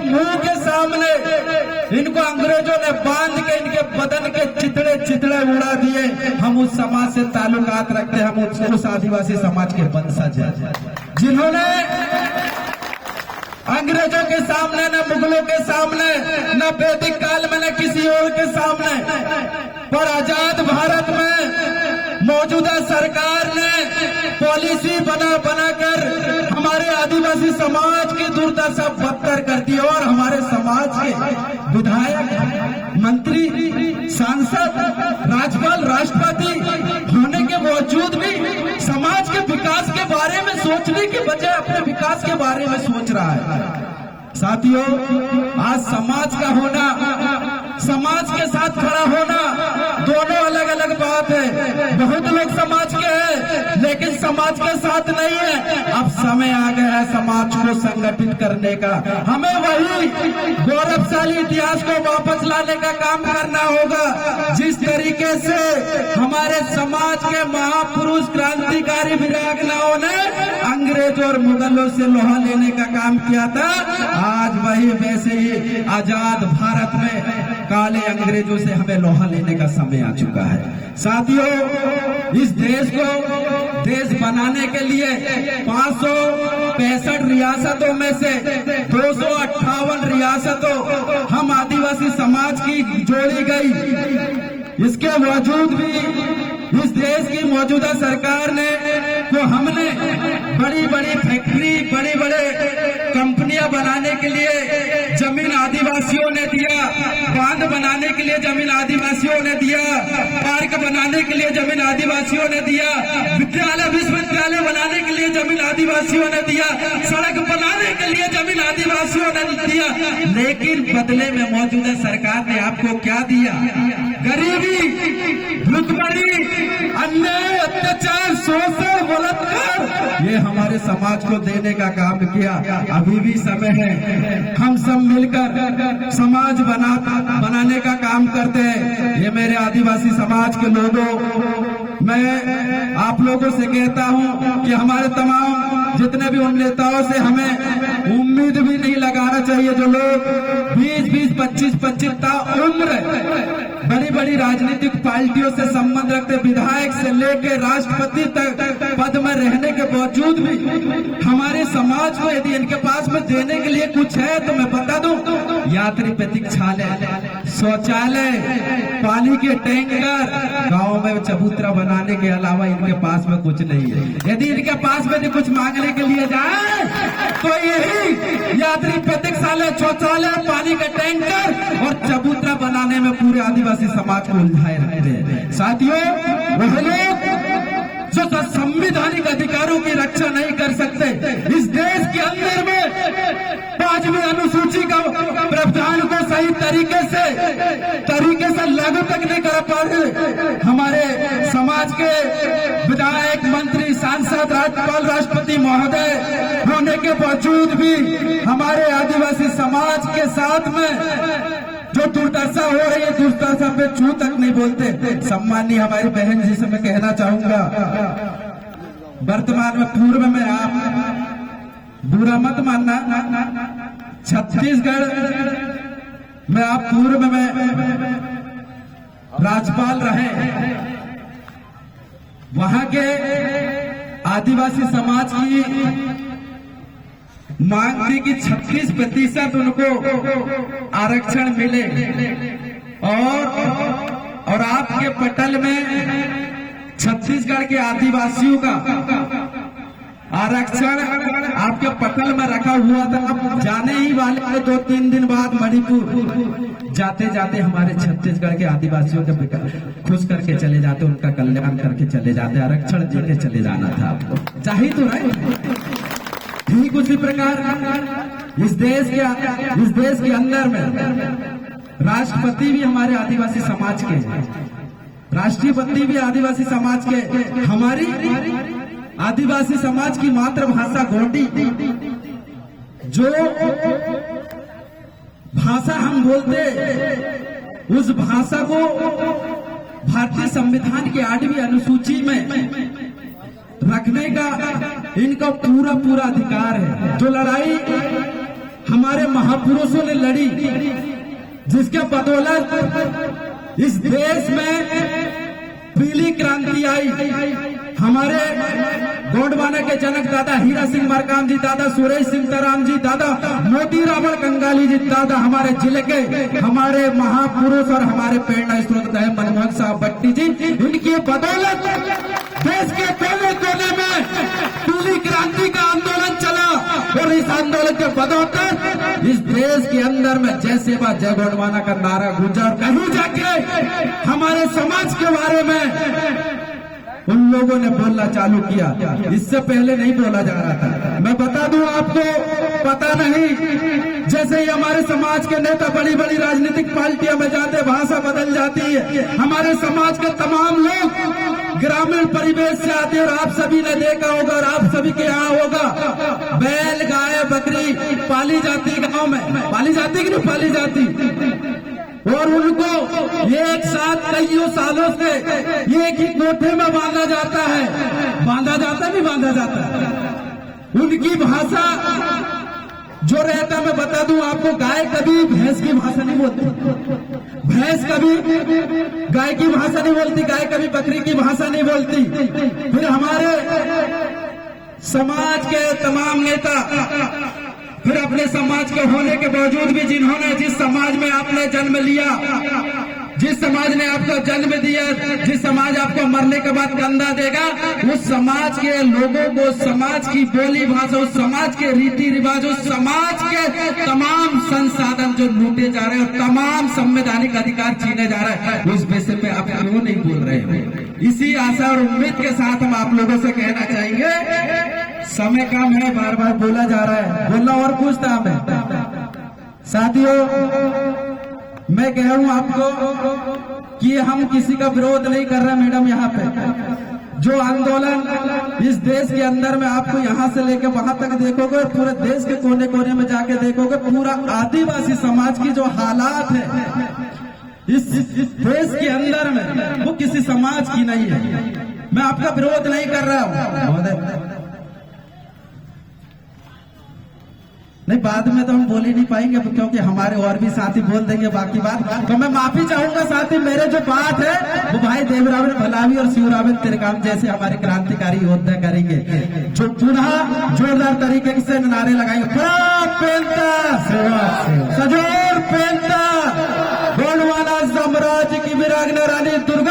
मुंह के सामने इनको अंग्रेजों ने बांध के इनके बदन के चितड़े चितड़े उड़ा दिए। हम उस समाज से ताल्लुकात रखते हैं, हम उस आदिवासी समाज के वंशज हैं जिन्होंने अंग्रेजों के सामने, न मुगलों के सामने, न वैदिक काल में, न किसी और के सामने, पर आजाद भारत में मौजूदा सरकार ने पॉलिसी बनाकर हमारे आदिवासी समाज की दुर्दशा बदतर कर दी और हमारे समाज के विधायक, मंत्री, सांसद, राज्यपाल, राष्ट्रपति होने के बावजूद भी समाज के विकास के बारे में सोचने के बजाय अपने विकास के बारे में सोच रहा है। साथियों, आज समाज का होना, समाज के साथ खड़ा होना दोनों अलग अलग बात है। बहुत लोग समाज के हैं लेकिन समाज के साथ नहीं है। अब समय आ गया है समाज को संगठित करने का। हमें वही गौरवशाली इतिहास को वापस लाने का काम करना होगा जिस तरीके से हमारे समाज के महापुरुष क्रांतिकारी वीरांगनाओं ने अंग्रेजों और मुगलों से लोहा लेने का काम किया था। आज वही वैसे ही आजाद भारत में काले अंग्रेजों से हमें लोहा लेने का समय आ चुका है। साथियों, इस देश को देश बनाने के लिए 565 रियासतों में से 258 रियासतों हम आदिवासी समाज की जोड़ी गई। इसके बावजूद भी इस देश की मौजूदा सरकार ने हमने बड़ी बड़ी फैक्ट्री, बड़े बड़े कंपनियां बनाने के लिए जमीन आदिवासियों ने दिया, बांध बनाने के लिए जमीन आदिवासियों ने दिया, पार्क बनाने के लिए जमीन आदिवासियों ने दिया, विद्यालय विश्वविद्यालय बनाने के लिए जमीन आदिवासियों ने दिया, सड़क बनाने के लिए जमीन आदिवासियों ने दिया। लेकिन बदले में मौजूदा सरकार ने आपको क्या दिया? गरीबी, भुखमरी, अन्याय, अत्याचार, शोषण, बलात्कार, ये हमारे समाज को देने का काम किया। अभी भी समय है, हम सब मिलकर समाज बनाने का काम करते हैं। ये मेरे आदिवासी समाज के लोगों, मैं आप लोगों से कहता हूं कि हमारे तमाम जितने भी उन नेताओं से हमें उम्मीद भी नहीं लगाना चाहिए जो लोग 20-20, 25-25 उम्र बड़ी बड़ी राजनीतिक पार्टियों से संबंध रखते, विधायक से लेकर राष्ट्रपति तक पद में रहने के बावजूद भी हमारे समाज को यदि इनके पास में देने के लिए कुछ है तो मैं बता दूं, यात्री प्रतीक्षालय, शौचालय, पानी के टैंकर, गांव में चबूतरा बनाने के अलावा इनके पास में कुछ नहीं है। यदि इनके पास में कुछ मांगने के लिए जाए तो यही यात्री प्रतीक्षालय, शौचालय, पानी का टैंकर और चबूतरा बनाने में पूरे आदिवासी समाज को उलझाए रहते हैं। साथियों, वह लोग जो संवैधानिक अधिकारों की रक्षा नहीं कर सकते, इस देश के अंदर में 5वीं अनुसूची का प्रावधान को सही तरीके से लागू तक नहीं कर पा रहे, हमारे समाज के विधायक, मंत्री, सांसद, राज्यपाल, राष्ट्रपति महोदय होने के बावजूद भी हमारे आदिवासी समाज के साथ में जो दुर्दशा हो रही है, दुर्दशा पे छू तक नहीं बोलते। सम्मानीय हमारी बहन जी से मैं कहना चाहूंगा, वर्तमान में, पूर्व में, आप बुरा मत मानना, छत्तीसगढ़ में आप पूर्व में राज्यपाल रहे, वहां के आदिवासी समाज की मांग थी कि 36% उनको आरक्षण मिले और आपके पटल में छत्तीसगढ़ के आदिवासियों का आरक्षण आपके पटल में रखा हुआ था। अब जाने ही वाले 2-3 दिन बाद मणिपुर जाते जाते हमारे छत्तीसगढ़ के आदिवासियों को खुश करके चले जाते, उनका कल्याण करके चले जाते, आरक्षण देके चले जाना था आपको, चाहिए तो है। ठीक उसी प्रकार इस देश के अंदर में राष्ट्रपति भी हमारे आदिवासी समाज के, राष्ट्रपति भी आदिवासी समाज के। हमारी आदिवासी समाज की मातृभाषा गोंडी, जो भाषा हम बोलते, उस भाषा को भारतीय संविधान की 8वीं अनुसूची में रखने का इनका पूरा अधिकार है। जो लड़ाई हमारे महापुरुषों ने लड़ी, जिसके बदौलत इस देश में पीली क्रांति आई। हमारे गोंडवाना के जनक दादा हीरा सिंह मरकाम जी, दादा सुरेश सिंह तराम जी, दादा मोती रावण कंगाली जी, दादा हमारे जिले के हमारे महापुरुष और हमारे प्रेरणा स्रोत है मनमोहन साहब भट्टी जी, इनकी बदौलत देश के कोने कोने में पीली क्रांति का आंदोलन चला और इस आंदोलन के बदौलत इस देश के अंदर में जय सेवा जय गोंडवाना का नारा गूंजा और कहीं जाके हमारे समाज के बारे में उन लोगों ने बोलना चालू किया। इससे पहले नहीं बोला जा रहा था। मैं बता दूं आपको, पता नहीं, जैसे ही हमारे समाज के नेता बड़ी बड़ी राजनीतिक पार्टियों में जाते भाषा बदल जाती है। हमारे समाज के तमाम लोग ग्रामीण परिवेश से आते हैं और आप सभी ने देखा होगा और आप सभी के यहाँ होगा, बैल गाय बकरी पाली जाती गांव में, पाली जाती कि नहीं पाली जाती, और उनको एक साथ कईयों सालों से एक ही कोठे में बांधा जाता है, बांधा जाता है, नहीं बांधा जाता है। उनकी भाषा जो रहता है, मैं बता दूं आपको, गाय कभी भैंस की भाषा नहीं बोलती, भैंस कभी गाय की भाषा नहीं बोलती, गाय कभी बकरी की भाषा नहीं बोलती। फिर हमारे समाज के तमाम नेता, फिर अपने समाज के होने के बावजूद भी जिन्होंने जिस समाज में आपने जन्म लिया, जिस समाज ने आपको जन्म दिया, जिस समाज आपको मरने के बाद कंधा देगा, उस समाज के लोगों को, समाज की बोली भाषा, उस समाज के रीति रिवाज, उस समाज के तमाम संसाधन जो लूटे जा रहे हैं और तमाम संवैधानिक अधिकार छीने जा रहे हैं, उस विषय पे आप क्यों नहीं बोल रहे हो? इसी आशा और उम्मीद के साथ हम आप लोगों से कहना चाहेंगे, समय कम है, बार बार बोला जा रहा है, बोलना और कुछ था हमें। साथियों, मैं कह रहा हूं आपको कि हम किसी का विरोध नहीं कर रहे मैडम। यहाँ पे जो आंदोलन इस देश के अंदर में आपको यहाँ से लेकर वहां तक देखोगे और पूरे देश के कोने कोने में जाके देखोगे, पूरा आदिवासी समाज की जो हालात है इस देश के अंदर में, वो किसी समाज की नहीं है। मैं आपका विरोध नहीं कर रहा हूं, नहीं, बाद में तो हम बोल ही नहीं पाएंगे क्योंकि हमारे और भी साथी बोल देंगे बाकी बात। तो मैं माफी चाहूंगा साथी, मेरे जो बात है वो भाई देवरावन भलावी और शिवरावन तिरकाम जैसे हमारे क्रांतिकारी योद्धा करेंगे, जो पुनः जोरदार तरीके से नारे लगाएंगे, सजोर पेंता गोंडवाना साम्राज्य की विरागना रानी दुर्गा।